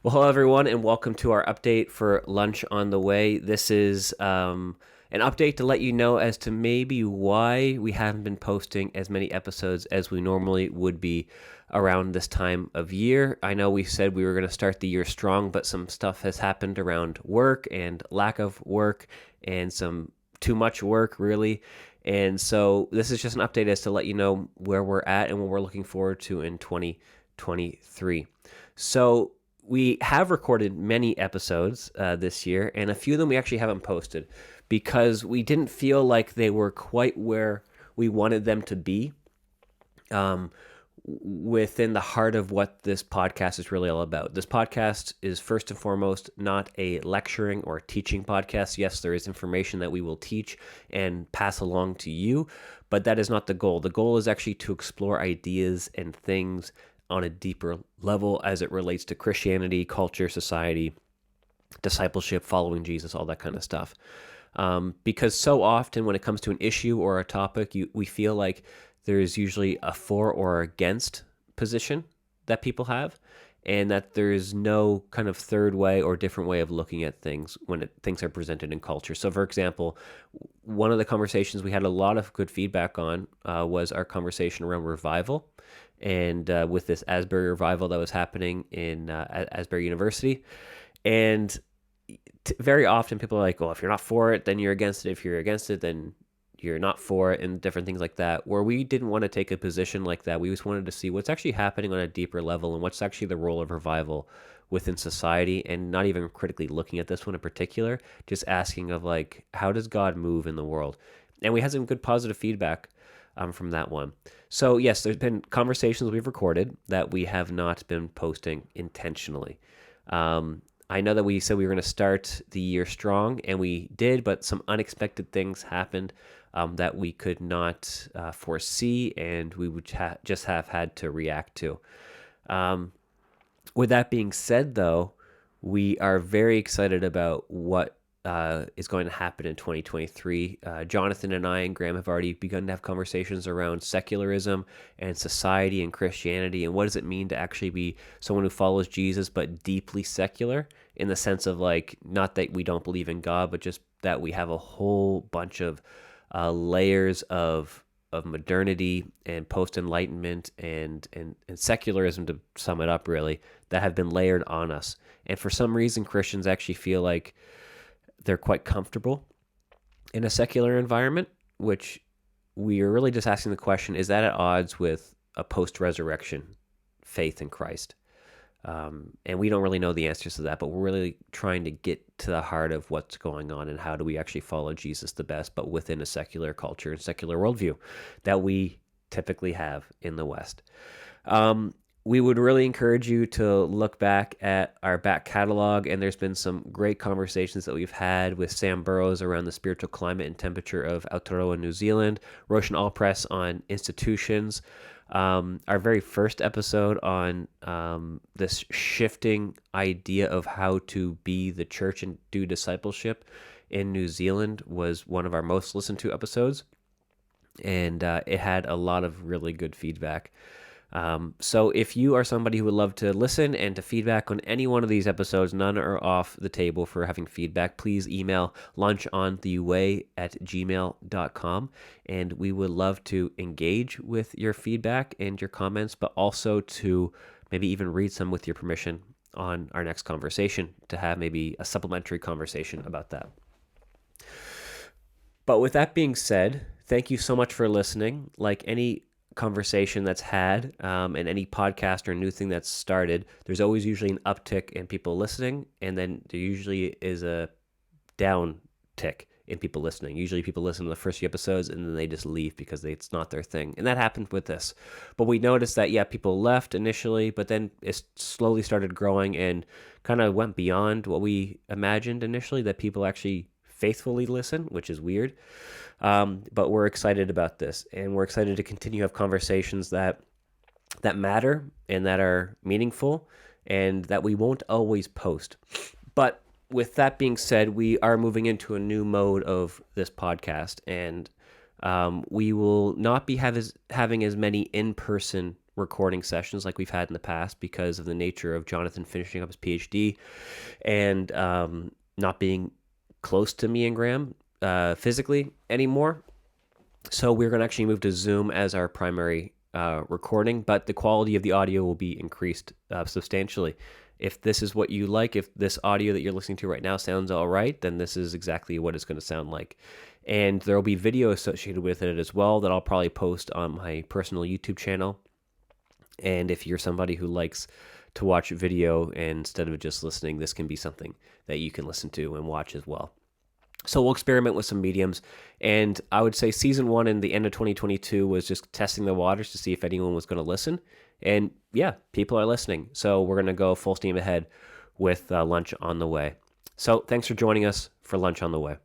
Well, hello everyone, and welcome to our update for Lunch on the Way. This is an update to let you know as to maybe why we haven't been posting as many episodes as we normally would be around this time of year. I know we said we were going to start the year strong, but some stuff has happened around work and lack of work and some too much work, really. And so this is just an update as to let you know where we're at and what we're looking forward to in 2023. So we have recorded many episodes this year, and a few of them we actually haven't posted because we didn't feel like they were quite where we wanted them to be within the heart of what this podcast is really all about. This podcast is first and foremost not a lecturing or teaching podcast. Yes, there is information that we will teach and pass along to you, but that is not the goal. The goal is actually to explore ideas and things on a deeper level as it relates to Christianity, culture, society, discipleship, following Jesus, all that kind of stuff. Because so often when it comes to an issue or a topic, we feel like there's usually a for or against position that people have, and that there's no kind of third way or different way of looking at things when things are presented in culture. So, for example, one of the conversations we had a lot of good feedback on was our conversation around revival, and with this Asbury revival that was happening in at Asbury University. And very often people are like, well, if you're not for it, then you're against it. If you're against it, then you're not for it, and different things like that, where we didn't want to take a position like that. We just wanted to see what's actually happening on a deeper level and what's actually the role of revival within society, and not even critically looking at this one in particular, just asking of like, how does God move in the world? And we had some good positive feedback from that one. So yes, there's been conversations we've recorded that we have not been posting intentionally. I know that we said we were going to start the year strong, and we did, but some unexpected things happened that we could not foresee, and we would just have had to react to. With that being said, though, we are very excited about what is going to happen in 2023. Jonathan and I and Graeme have already begun to have conversations around secularism and society and Christianity, and what does it mean to actually be someone who follows Jesus but deeply secular, in the sense of like, not that we don't believe in God, but just that we have a whole bunch of layers of modernity and post-enlightenment and secularism, to sum it up really, that have been layered on us. And for some reason, Christians actually feel like they're quite comfortable in a secular environment, which we are really just asking the question, is that at odds with a post-resurrection faith in Christ? And we don't really know the answers to that, but we're really trying to get to the heart of what's going on and how do we actually follow Jesus the best, but within a secular culture and secular worldview that we typically have in the West. We would really encourage you to look back at our back catalog, and there's been some great conversations that we've had with Sam Burrows around the spiritual climate and temperature of Aotearoa, New Zealand, Roshan Allpress on institutions, our very first episode on this shifting idea of how to be the church and do discipleship in New Zealand was one of our most listened to episodes, and it had a lot of really good feedback. So if you are somebody who would love to listen and to feedback on any one of these episodes, none are off the table for having feedback, please email lunchontheway@gmail.com, and we would love to engage with your feedback and your comments, but also to maybe even read some with your permission on our next conversation, to have maybe a supplementary conversation about that. But with that being said, thank you so much for listening. Like any conversation that's had and any podcast or new thing that's started, there's always usually an uptick in people listening, and then there usually is a down tick in people listening. Usually people listen to the first few episodes and then they just leave because it's not their thing, and that happened with this. But we noticed that people left initially, but then it slowly started growing and kind of went beyond what we imagined initially, that people actually faithfully listen, which is weird. But we're excited about this, and we're excited to continue to have conversations that matter and that are meaningful, and that we won't always post. But with that being said, we are moving into a new mode of this podcast, and we will not be having as many in-person recording sessions like we've had in the past because of the nature of Jonathan finishing up his PhD and not being close to me and Graeme physically anymore. So we're going to actually move to Zoom as our primary recording, but the quality of the audio will be increased substantially. If this is what you like, if this audio that you're listening to right now sounds all right, then this is exactly what it's going to sound like. And there will be video associated with it as well that I'll probably post on my personal YouTube channel. And if you're somebody who likes to watch video instead of just listening, this can be something that you can listen to and watch as well. So we'll experiment with some mediums. And I would say season 1 and the end of 2022 was just testing the waters to see if anyone was going to listen. And yeah, people are listening. So we're going to go full steam ahead with Lunch on the Way. So thanks for joining us for Lunch on the Way.